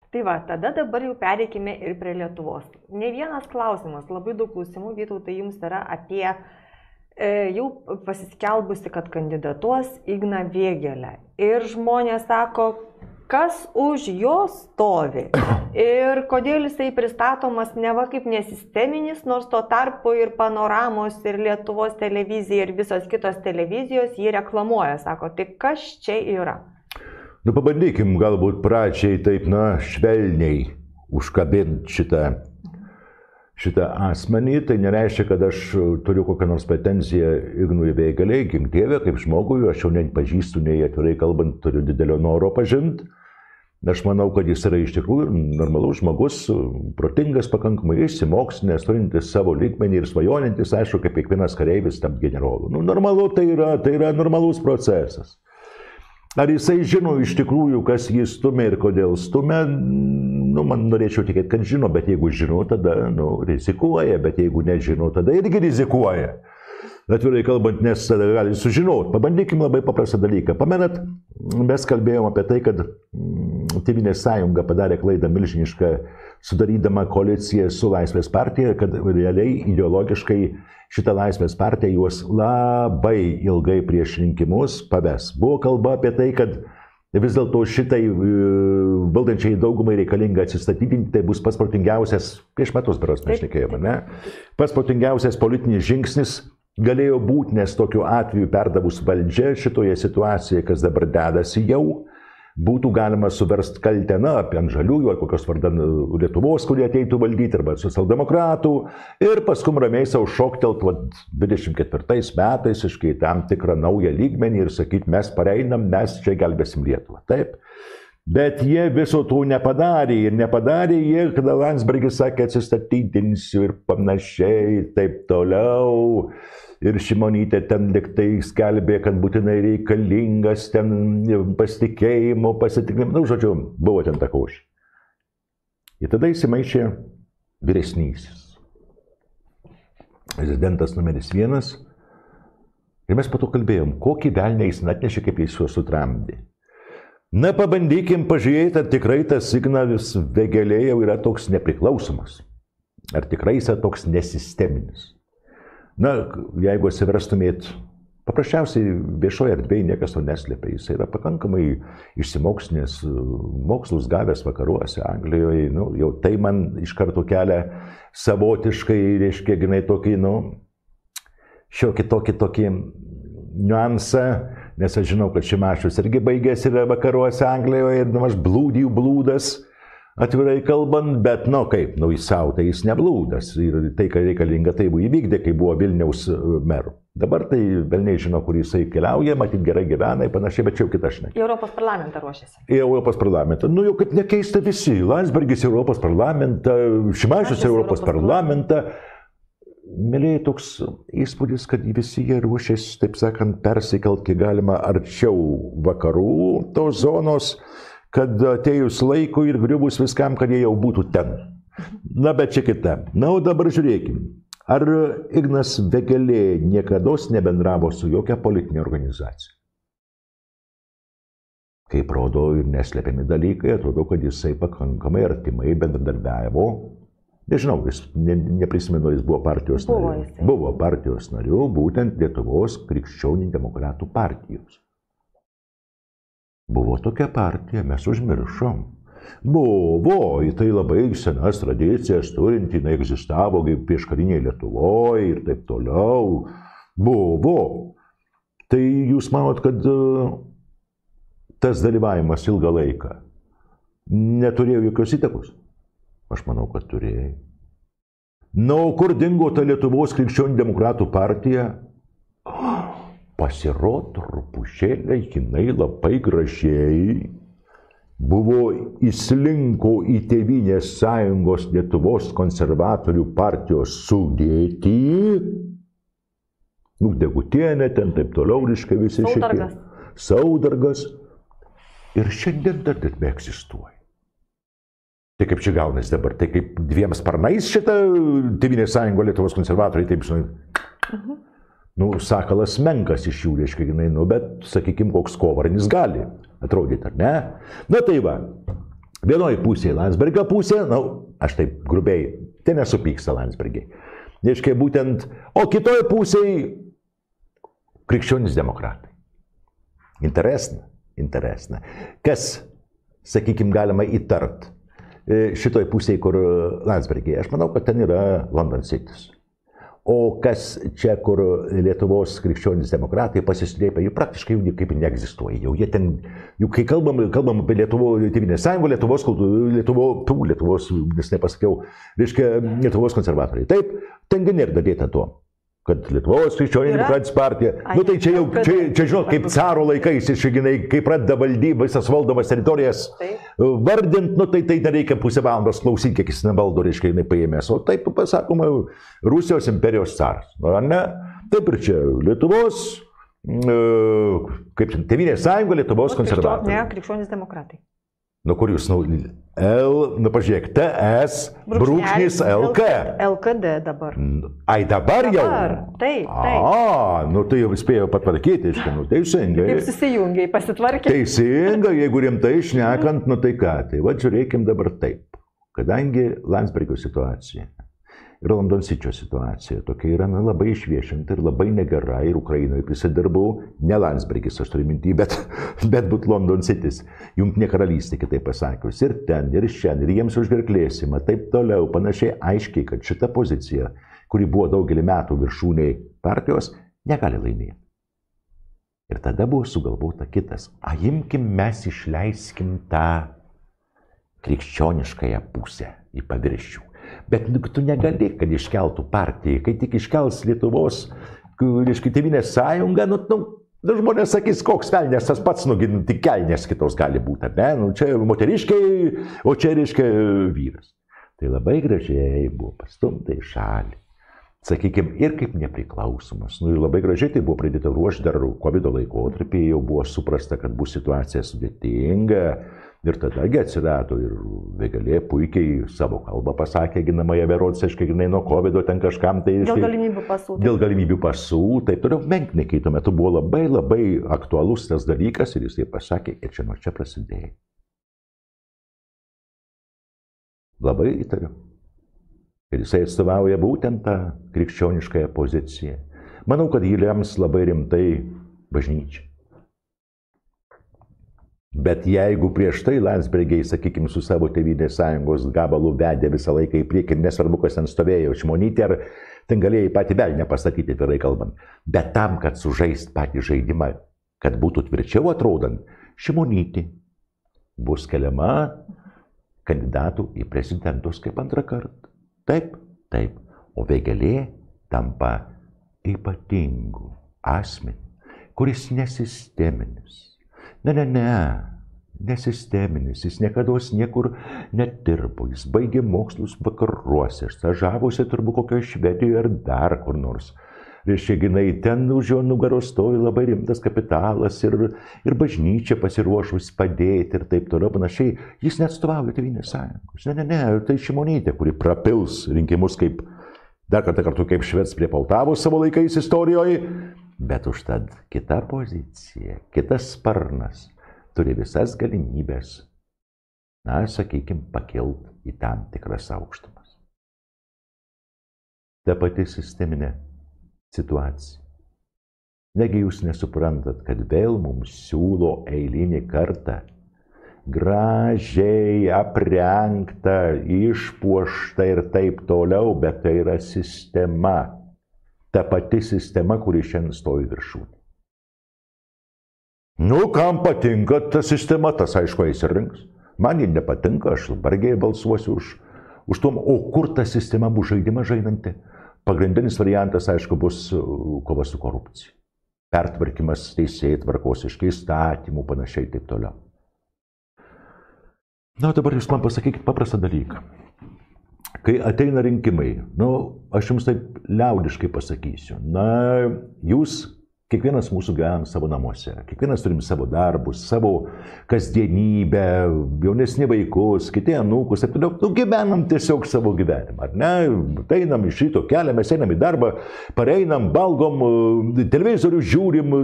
Tai va, tada dabar jau pereikime ir prie Lietuvos. Ne vienas klausimas, labai daug klausimų, Vytautai, jums yra apie jau pasiskelbusi, kad kandidatuos Igną Vėgėlę. Ir žmonės sako, kas už jo stovi ir kodėl jisai pristatomas neva kaip nesisteminis, nors tuo tarpu ir Panoramos, ir Lietuvos televizija, ir visos kitos televizijos jį reklamuoja. Sako, tai kas čia yra? Nu, pabandykim galbūt pradžiai taip, švelniai užkabinti šitą asmenį. Tai nereiškia, kad aš turiu kokią nors pretenziją Ignui Vėgėlei, gink Dieve, kaip žmogui, aš jau nepažįstu, nei atvirai kalbant, turiu didelio noro pažinti. Aš manau, kad jis yra iš tikrųjų normalus žmogus, protingas pakankamai, išsimokslinęs, turintis savo lygmenį ir svajonintis, aišku, kaip kiekvienas kareivis tapti generolu. Nu, normalu, tai yra normalus procesas. Ar jisai žino iš tikrųjų, kas jį stumia ir kodėl stumia? Nu, man norėčiau tikėti, kad žino, bet jeigu žino, tada rizikuoja, bet jeigu nežino, tada irgi rizikuoja. Atvirai kalbant, nes tada gali sužinoti. Pabandykim labai paprastą dalyką. Pamenat, mes kalbėjom apie tai, kad Tėvynės sąjunga padarė klaidą milžinišką, sudarydama koaliciją su Laisvės partija, kad realiai ideologiškai šitą Laisvės partiją juos labai ilgai prieš rinkimus paves. Buvo kalba apie tai, kad vis dėlto šitai valdančiai daugumai reikalinga atsistatydinti, tai bus pats protingiausias, prieš metus beros mes šnekėjome, ne? Pats protingiausias politinis žingsnis galėjo būti, nes tokiu atveju perdavus valdžią šitoje situacijoje, kas dabar dedasi jau, būtų galima suverst kaltę, ant žaliųjų ar kokios vardan Lietuvos, kurie ateitų valdyti, arba socialdemokratų, ir paskui ramiai savo šoktelt 24 metais iškai tam tikrą naują lygmenį ir sakyti, mes pareinam, mes čia gelbėsim Lietuvą. Taip. Bet jie viso to nepadarė ir nepadarė jie, kada Landsbergis sakė atsistatydinsiu ir panašiai, taip toliau. Ir Šimonytė ten liktai skelbė, kad būtinai reikalingas ten pasitikėjimo, pasitikrinimo, nu, žodžiu, buvo ten ta košė. Ir tada įsimaišė vyresnysis. Prezidentas numeris 1. Ir mes po to kalbėjom, kokį velnią jis atnešė, kaip jis juos sutramdė. Na, pabandykim pažiūrėti, ar tikrai tas Ignas Vėgėlė jau yra toks nepriklausomas. Ar tikrai jis yra toks nesisteminis. Na, jeigu atsiverstumėt, paprasčiausiai viešoje erdvėje niekas to neslėpia. Jis yra pakankamai išsimokslinęs, mokslus gavęs vakaruose, Anglijoje. Nu, jau tai man iš karto kelia savotiškai, reiškia, ginai tokį, šiokį tokį niuansą, nes aš žinau, kad Šimašius irgi baigęs yra vakaruose Anglijoje ir aš blūdijų blūdas. Atvirai kalbant, bet, kaip, jis savo, tai jis neblūdas. Ir tai, ką reikalinga, tai buvo įvykdė, kai buvo Vilniaus meru. Dabar tai velniai žino, kur jisai keliauja, matyt gerai gyvena ir panašiai, bet čia jau kita šneka. Į Europos parlamentą ruošiasi. Į Europos parlamentą. Jau kaip nekeista visi. Landsbergis į Europos parlamentą, Šimašius į Europos parlamentą. Mėlyje toks įspūdis, kad visi jie ruošiasi, taip sakant, persikelt, kiek galima arčiau vakarų tos zonos, kad atėjus laikui ir griuvus viskam, kad jie jau būtų ten. Na, bet čia kita. Na, o dabar žiūrėkim. Ar Ignas Vėgėlė niekados nebendravo su jokia politinė organizacija? Kaip rodo ir neslėpiami dalykai, atrodo, kad jisai pakankamai artimai bendradarbiavo. Nežinau, jis neprisimenu, jis buvo partijos nariu. Buvo partijos nariu, būtent Lietuvos krikščionių demokratų partijos. Buvo tokia partija, mes užmiršom. Buvo, tai labai senas tradicijas turinti, jinai egzistavo prieškariniai Lietuvoje ir taip toliau. Buvo. Tai jūs manot, kad tas dalyvavimas ilgą laiką neturėjo jokios įtakos? Aš manau, kad turėjo. Na, o kur dingo ta Lietuvos krikščionių demokratų partija? Pasirodo, trupušėlė, jinai labai gražiai buvo įslinko į Tėvynės sąjungos Lietuvos konservatorių partijos sudėtį. Degutienė, ten taip toliau, reiškia visi šitie. Saudargas. Ir šiandien dar egzistuoja. Tai kaip čia gaunasi dabar, tai kaip dviem sparnais šitą Tėvynės sąjungo Lietuvos konservatoriai, taip žinai. Sakalas menkas iš jų, reiškia, bet, sakykime, koks kovarnis gali atrodyti, ar ne? Na tai va, Vienoje pusėje Landsbergio pusė, aš taip grubiai, tai nesupyksta Landsbergiai. Reiškia būtent, o kitoje pusėje krikščionys demokratai. Interesna. Kas, sakykime, galima įtart šitoj pusėje, kur Landsbergiai? Aš manau, kad ten yra London City's. O kas čia, kur Lietuvos krikščionys demokratai pasislėpia, jų praktiškai jau kaip ir neegzistuoja. Jau jie ten, jau kai kalbam apie Tėvynės sąjungą, Lietuvos, nes nepasakiau, reiškia Lietuvos konservatoriai. Taip, ten nėra dadėta to, kad Lietuvos krikščionių demokratų partija, tai čia jau, čia žinot, kaip caro laikais, kai pradeda valdyti visas valdomas teritorijas vardint, tai nereikia pusę valandos klausyti, kiek jis nevaldo, reiškia, jinai paėmės. O taip pasakoma, Rusijos imperijos caras. Ar ne? Taip ir čia Lietuvos, kaip čia, Tėvynės sąjunga, Lietuvos konservatoriai. Ne, krikščionys demokratai. Kur jūs, pažiūrėk, TS brūkšnys LK. LKD dabar. Ai, dabar jau? Taip. Tai jau spėjau patvarkyti, teisingai. Kaip susijungiai, pasitvarkė. Teisingai, jeigu rimtai šnekant, tai ką, tai žiūrėkim dabar taip. Kadangi Landsbergio situacija ir London City'o situacija tokia yra labai išviešinta ir labai negera, ir Ukrainoje prisidirbau, ne Landsbergis, aš turiu mintį, bet būt London City's, Jungtinė karalystė, kitaip pasakius, ir ten, ir šiandien, ir jiems užgerklėsima, taip toliau, panašiai aiškiai, kad šita pozicija, kuri buvo daugelį metų viršūniai partijos, negali laimėti. Ir tada buvo sugalvota kitas, imkim mes išleiskim tą krikščioniškąją pusę į paviršių. Bet tu negali, kad iškeltų partijai, kai tik iškels Lietuvos, reiškia, Tėvynės sąjunga, žmonės sakys, koks velnės tas pats, tik kelnės kitos gali būti, ne? Čia moteriškiai, o čia, reiškia, vyras. Tai labai gražiai buvo pastumta į šalį. Sakykime, ir kaip nepriklausomas. Labai gražiai tai buvo pradėta ruošti dar COVID laikotarpį, jau buvo suprasta, kad bus situacija sudėtinga. Ir tadagi atsirado ir Vėgėlė puikiai savo kalbą pasakė, ginamąją Verociškai, ginai nuo COVID ten kažkam tai... Dėl galimybių pasų. Dėl galimybių pasų, taip toliau menkniekiai tuo metu buvo labai aktualus tas dalykas ir jis taip pasakė, ir čia nuo čia prasidėjo. Labai įtariu. Ir jisai atstovauja būtent tą krikščioniškąją poziciją. Manau, kad jį lems labai rimtai bažnyčia. Bet jeigu prieš tai Landsbergiai, sakykime, su savo Tėvynės sąjungos gabalu vedė visą laiką į priekį, nesvarbu, kas ten stovėjo, Šimonytė, ar ten galėjai patį velnę pastatyti, atvirai kalbant. Bet tam, kad sužaist patį žaidimą, kad būtų tvirčiau atrodant, Šimonytė bus keliama kandidatų į prezidentus kaip antrą kartą. Taip. O Vėgėlė tampa ypatingu asmeniu, kuris nesisteminis. Nesisteminis, jis niekados niekur nedirbo, jis baigė mokslus vakaruose, stažavosi turbūt kokioje Švedijoje ar dar kur nors. Reiškia, ginai, ten už jo nugaros stovi labai rimtas kapitalas ir bažnyčia pasiruošus padėti ir taip toliau panašiai. Jis neatstovauja Tėvynės sąjungos. Tai Šimonytė, kuri prapils rinkimus kaip, dar kartu kaip Šveds prie Poltavos savo laikais istorijoje. Bet užtad kita pozicija, kitas sparnas turi visas galimybės, sakykime, pakilt į tam tikras aukštumas. Ta pati sisteminė situacija. Negi jūs nesuprantat, kad vėl mums siūlo eilinį kartą gražiai aprengta, išpuošta ir taip toliau, bet tai yra sistema. Ta pati sistema, kuri šiandien stovi viršūnė. Kam patinka ta sistema, tas aišku eis ir rinks. Man ji nepatinka, aš vargiai balsuosiu už tom. O kur ta sistema bus žaidimą žaidinti? Pagrindinis variantas, aišku, bus kova su korupcija. Pertvarkymas teisėjai tvarkos iškai įstatymų, panašiai taip toliau. Dabar jūs man pasakykit paprastą dalyką. Kai ateina rinkimai, aš jums taip liaudiškai pasakysiu, jūs, kiekvienas mūsų gyvenam savo namuose, kiekvienas turim savo darbus, savo kasdienybę, jaunesni vaikus, kiti anūkus, taip toliau, gyvenam tiesiog savo gyvenimą, ar ne? Einam iš ryto kelią, mes einam į darbą, pareinam, valgom, televizorių žiūrim,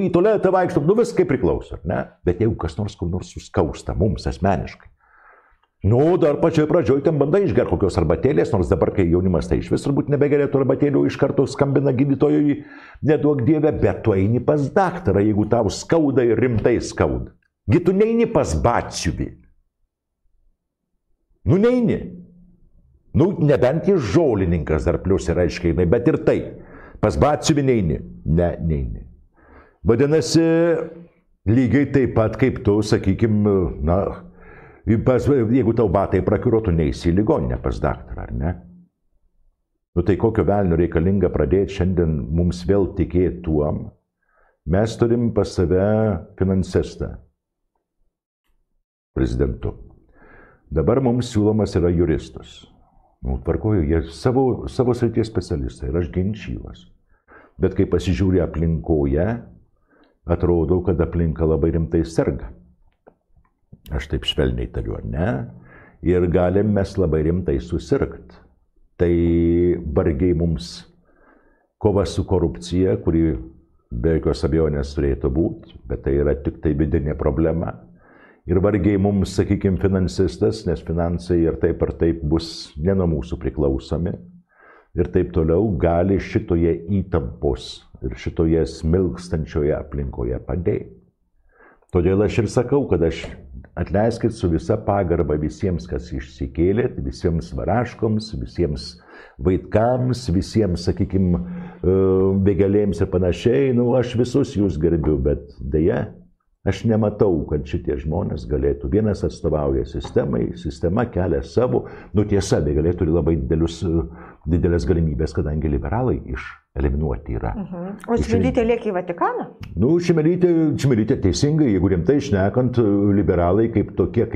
į tualetą vaikštom, viskas kaip priklauso, ar ne? Bet jeigu kas nors kur nors suskausta mums asmeniškai, Nu, dar pačioj pradžioj ten bandai išgerti kokios arbatėlės, nors dabar, kai jaunimas tai iš vis turbūt nebegerėtų arbatėlių, iš karto skambina gydytojui, neduok dievę, bet tu eini pas daktarą, jeigu tau skauda ir rimtai skauda. Gi tu neini pas batsiuvį. Nu, neini. Nu, nebent jis žolininkas dar plius yra aiškiai, bet ir tai. Pas batsiuvį neini. Ne, neini. Vadinasi, lygiai taip pat kaip tu, sakykime, na, jeigu tau batai prakiurotų, neisi į ligoninę pas daktarą, ar ne? Nu tai kokio velnio reikalinga pradėti šiandien mums vėl tikėti tuom? Mes turim pas save finansistą, prezidentu. Dabar mums siūlomas yra juristas. Nu, tvarkoju, jie savo srities specialistai ir aš ginčyvas. Bet kai pasižiūri aplinkoje, atrodo, kad aplinka labai rimtai serga. Aš taip švelniai tariu, ne? Ir galim mes labai rimtai susirgti. Tai vargiai mums kova su korupcija, kuri be jokios abejonės turėtų būti, bet tai yra tik tai vidinė problema. Ir vargiai mums, sakykime, finansistas, nes finansai ir taip bus ne nuo mūsų priklausomi. Ir taip toliau gali šitoje įtampos ir šitoje smilkstančioje aplinkoje padėti. Todėl aš ir sakau, kad aš atleiskit su visa pagarba visiems, kas išsikėlėt, visiems varaškoms, visiems vaikams, visiems, sakykime, vėgelėms ir panašiai. Nu, aš visus jūs gerbiu, bet deja, aš nematau, kad šitie žmonės galėtų. Vienas atstovauja sistemai, sistema kelia savo, nu tiesa, vėgelė turi labai didelės galimybės, kadangi liberalai eliminuoti yra. O Čmilytė lieka į Vatikaną? Nu, Čmilytė teisingai, jeigu rimtai šnekant, liberalai kaip tokia